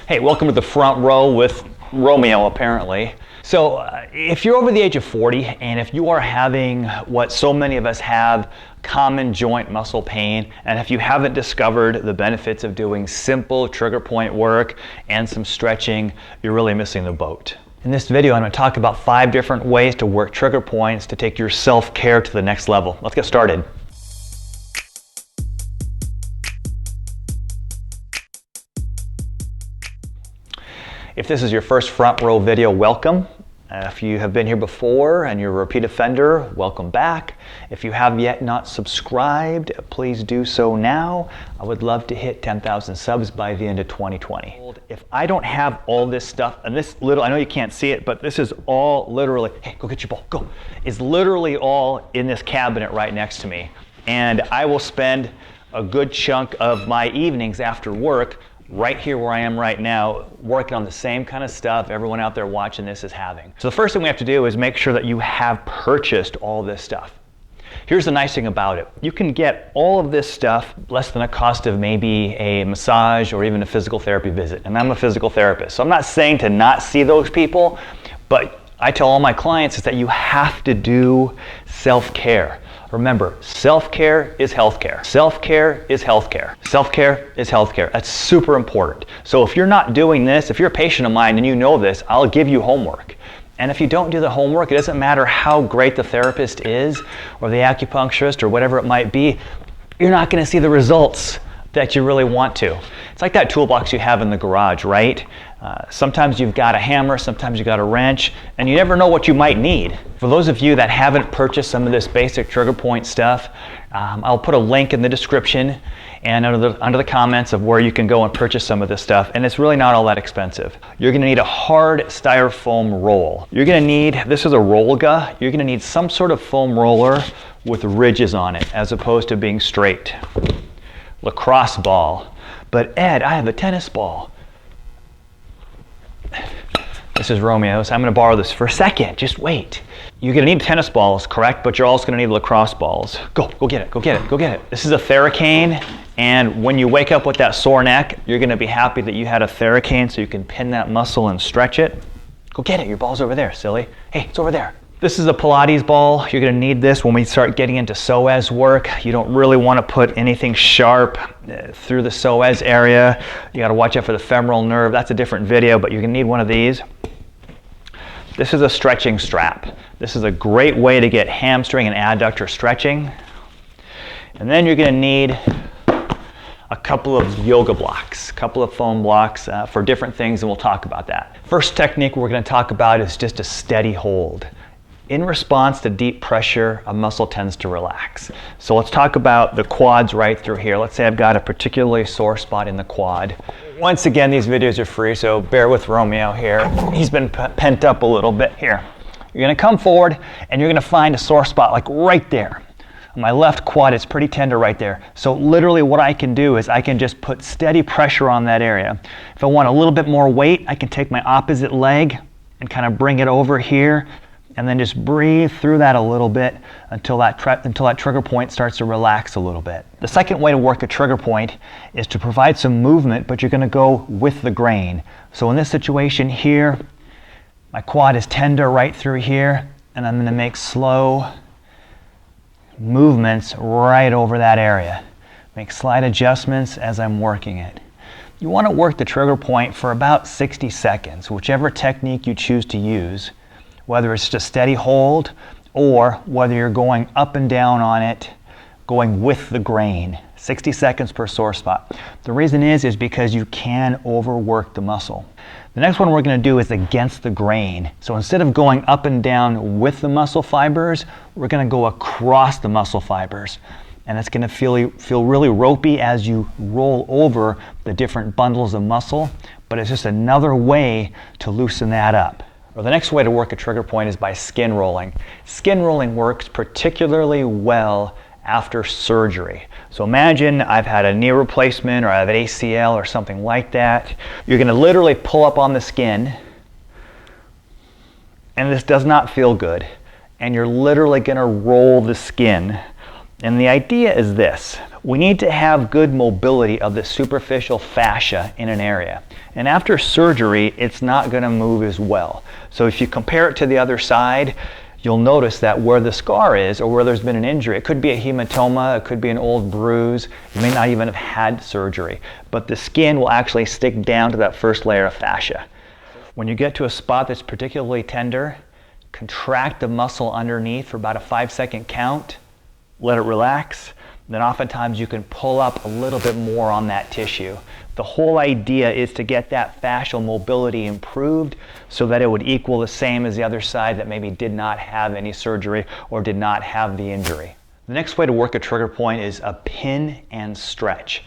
Hey, welcome to the front row with Romeo, apparently. So if you're over the age of 40 and if you are having what so many of us have, common joint muscle pain, and if you haven't discovered the benefits of doing simple trigger point work and some stretching, you're really missing the boat. In this video, I'm going to talk about 5 different ways to work trigger points to take your self-care to the next level. Let's get started. If this is your first front row video, welcome. If you have been here before and you're a repeat offender, welcome back. If you have yet not subscribed, please do so now. I would love to hit 10,000 subs by the end of 2020. If I don't have all this stuff, and this little, I know you can't see it, but this is all literally, hey, go get your ball, go, is literally all in this cabinet right next to me. And I will spend a good chunk of my evenings after work right here where I am right now, working on the same kind of stuff everyone out there watching this is having. So the first thing we have to do is make sure that you have purchased all this stuff. Here's the nice thing about it. You can get all of this stuff less than the cost of maybe a massage or even a physical therapy visit. And I'm a physical therapist, so I'm not saying to not see those people, but I tell all my clients is that you have to do self-care. Remember, self-care is healthcare. Self-care is healthcare. Self-care is healthcare. That's super important. So if you're not doing this, if you're a patient of mine and you know this, I'll give you homework. And if you don't do the homework, it doesn't matter how great the therapist is or the acupuncturist or whatever it might be, you're not going to see the results that you really want to. It's like that toolbox you have in the garage, right? Sometimes you've got a hammer, sometimes you've got a wrench, and you never know what you might need. For those of you that haven't purchased some of this basic trigger point stuff, I'll put a link in the description and under the comments of where you can go and purchase some of this stuff, and it's really not all that expensive. You're going to need a hard styrofoam roll. You're going to need, this is a Rollga, you're going to need some sort of foam roller with ridges on it as opposed to being straight. Lacrosse ball. But Ed, I have a tennis ball. This is Romeo's. I'm going to borrow this for a second. Just wait. You're going to need tennis balls, correct? But you're also going to need lacrosse balls. Go get it, go get it, go get it. This is a Theracane, and when you wake up with that sore neck, you're going to be happy that you had a Theracane so you can pin that muscle and stretch it. Go get it. Your ball's over there, silly. Hey, it's over there. This is a Pilates ball. You're going to need this when we start getting into psoas work. You don't really want to put anything sharp through the psoas area. You got to watch out for the femoral nerve. That's a different video, but you're going to need one of these. This is a stretching strap. This is a great way to get hamstring and adductor stretching. And then you're going to need a couple of yoga blocks, a couple of foam blocks for different things, and we'll talk about that. First technique we're going to talk about is just a steady hold. In response to deep pressure, a muscle tends to relax. So let's talk about the quads right through here. Let's say I've got a particularly sore spot in the quad. Once again, these videos are free, so bear with Romeo here. He's been pent up a little bit here. You're going to come forward and you're going to find a sore spot like right there. On my left quad, it's pretty tender right there. So literally what I can do is I can just put steady pressure on that area. If I want a little bit more weight, I can take my opposite leg and kind of bring it over here, and then just breathe through that a little bit until that trigger point starts to relax a little bit. The second way to work a trigger point is to provide some movement, but you're going to go with the grain. So in this situation here, my quad is tender right through here, and I'm going to make slow movements right over that area. Make slight adjustments as I'm working it. You want to work the trigger point for about 60 seconds, whichever technique you choose to use. Whether it's just steady hold or whether you're going up and down on it, going with the grain. 60 seconds per sore spot. The reason is because you can overwork the muscle. The next one we're going to do is against the grain. So instead of going up and down with the muscle fibers, we're going to go across the muscle fibers. And it's going to feel really ropey as you roll over the different bundles of muscle, but it's just another way to loosen that up. Well, the next way to work a trigger point is by skin rolling. Skin rolling works particularly well after surgery. So imagine I've had a knee replacement or I have an ACL or something like that. You're going to literally pull up on the skin, and this does not feel good. And you're literally going to roll the skin And the idea is this. We need to have good mobility of the superficial fascia in an area. And after surgery, it's not going to move as well. So if you compare it to the other side, you'll notice that where the scar is, or where there's been an injury, it could be a hematoma, it could be an old bruise, you may not even have had surgery, but the skin will actually stick down to that first layer of fascia. When you get to a spot that's particularly tender, contract the muscle underneath for about a 5-second count, let it relax, then oftentimes you can pull up a little bit more on that tissue. The whole idea is to get that fascial mobility improved so that it would equal the same as the other side that maybe did not have any surgery or did not have the injury. The next way to work a trigger point is a pin and stretch.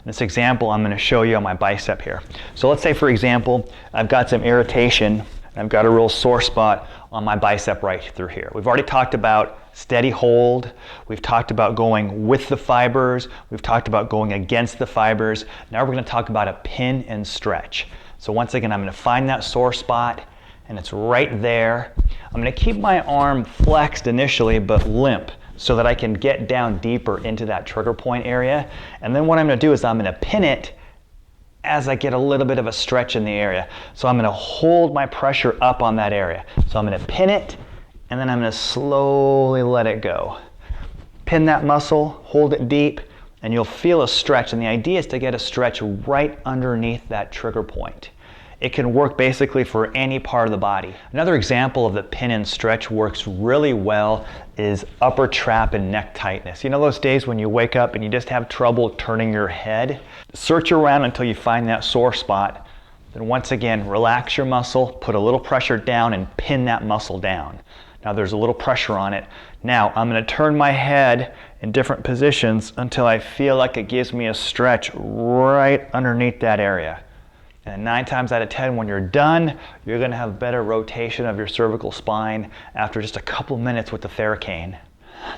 This example I'm going to show you on my bicep here. So let's say, for example, I've got some irritation. I've got a real sore spot on my bicep right through here. We've already talked about steady hold. We've talked about going with the fibers. We've talked about going against the fibers. Now we're going to talk about a pin and stretch. So once again, I'm going to find that sore spot, and it's right there. I'm going to keep my arm flexed initially, but limp, so that I can get down deeper into that trigger point area. And then what I'm going to do is I'm going to pin it as I get a little bit of a stretch in the area. So I'm going to hold my pressure up on that area. So I'm going to pin it, and then I'm going to slowly let it go. Pin that muscle, hold it deep, and you'll feel a stretch. And the idea is to get a stretch right underneath that trigger point. It can work basically for any part of the body. Another example of the pin and stretch works really well is upper trap and neck tightness. You know those days when you wake up and you just have trouble turning your head? Search around until you find that sore spot. Then once again, relax your muscle, put a little pressure down, and pin that muscle down. Now there's a little pressure on it. Now I'm going to turn my head in different positions until I feel like it gives me a stretch right underneath that area. And 9 times out of 10, when you're done, you're going to have better rotation of your cervical spine after just a couple minutes with the Theracane.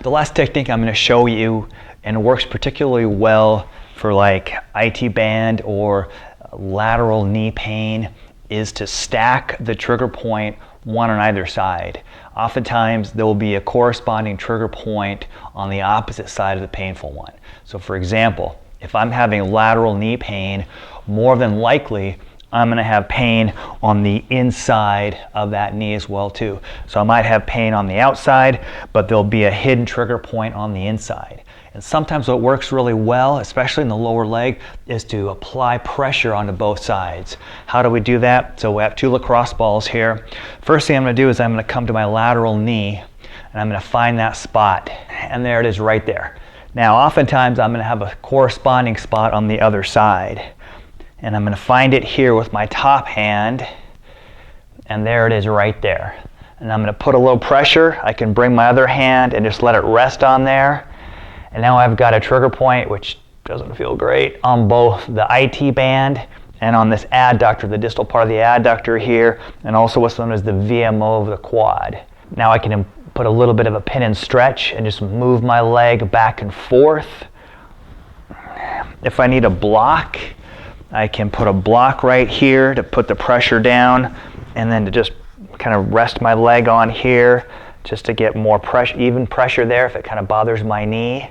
The last technique I'm going to show you, and works particularly well for like IT band or lateral knee pain, is to stack the trigger point one on either side. Oftentimes there will be a corresponding trigger point on the opposite side of the painful one. So for example, if I'm having lateral knee pain, more than likely I'm going to have pain on the inside of that knee as well too. So I might have pain on the outside, but there'll be a hidden trigger point on the inside. And sometimes what works really well, especially in the lower leg, is to apply pressure onto both sides. How do we do that? So we have 2 lacrosse balls here. First thing I'm going to do is I'm going to come to my lateral knee, and I'm going to find that spot. And there it is right there. Now oftentimes I'm going to have a corresponding spot on the other side. And I'm going to find it here with my top hand, and there it is right there. And I'm going to put a little pressure. I can bring my other hand and just let it rest on there. And now I've got a trigger point, which doesn't feel great, on both the IT band and on this adductor, the distal part of the adductor here, and also what's known as the VMO of the quad. Now I can put a little bit of a pin and stretch and just move my leg back and forth. If I need a block, I can put a block right here to put the pressure down, and then to just kind of rest my leg on here just to get more pressure, even pressure there if it kind of bothers my knee.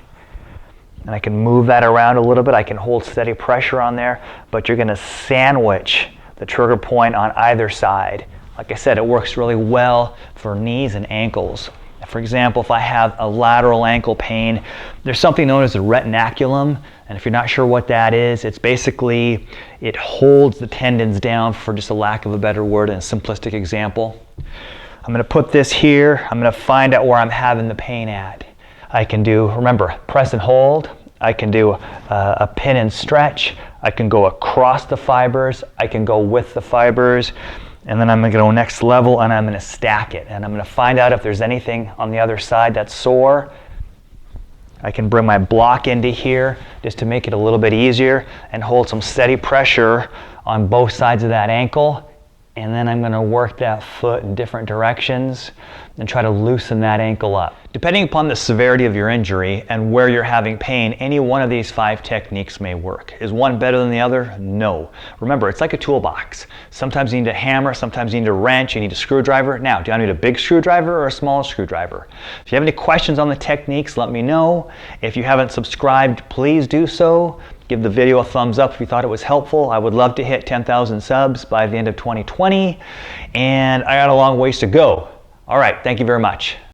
And I can move that around a little bit. I can hold steady pressure on there, but you're going to sandwich the trigger point on either side. Like I said, it works really well for knees and ankles. For example, if I have a lateral ankle pain, there's something known as the retinaculum, and if you're not sure what that is, it's basically, it holds the tendons down, for just a lack of a better word and a simplistic example. I'm going to put this here. I'm going to find out where I'm having the pain at. I can do, remember, press and hold. I can do a pin and stretch. I can go across the fibers. I can go with the fibers. And then I'm going to go next level, and I'm going to stack it. And I'm going to find out if there's anything on the other side that's sore. I can bring my block into here just to make it a little bit easier and hold some steady pressure on both sides of that ankle. and then I'm going to work that foot in different directions and try to loosen that ankle up. Depending upon the severity of your injury and where you're having pain, any one of these 5 techniques may work. Is one better than the other? No. Remember, it's like a toolbox. Sometimes you need a hammer, sometimes you need a wrench, you need a screwdriver. Now, do I need a big screwdriver or a small screwdriver? If you have any questions on the techniques, let me know. If you haven't subscribed, please do so. Give the video a thumbs up if you thought it was helpful. I would love to hit 10,000 subs by the end of 2020, and I got a long ways to go. All right, thank you very much.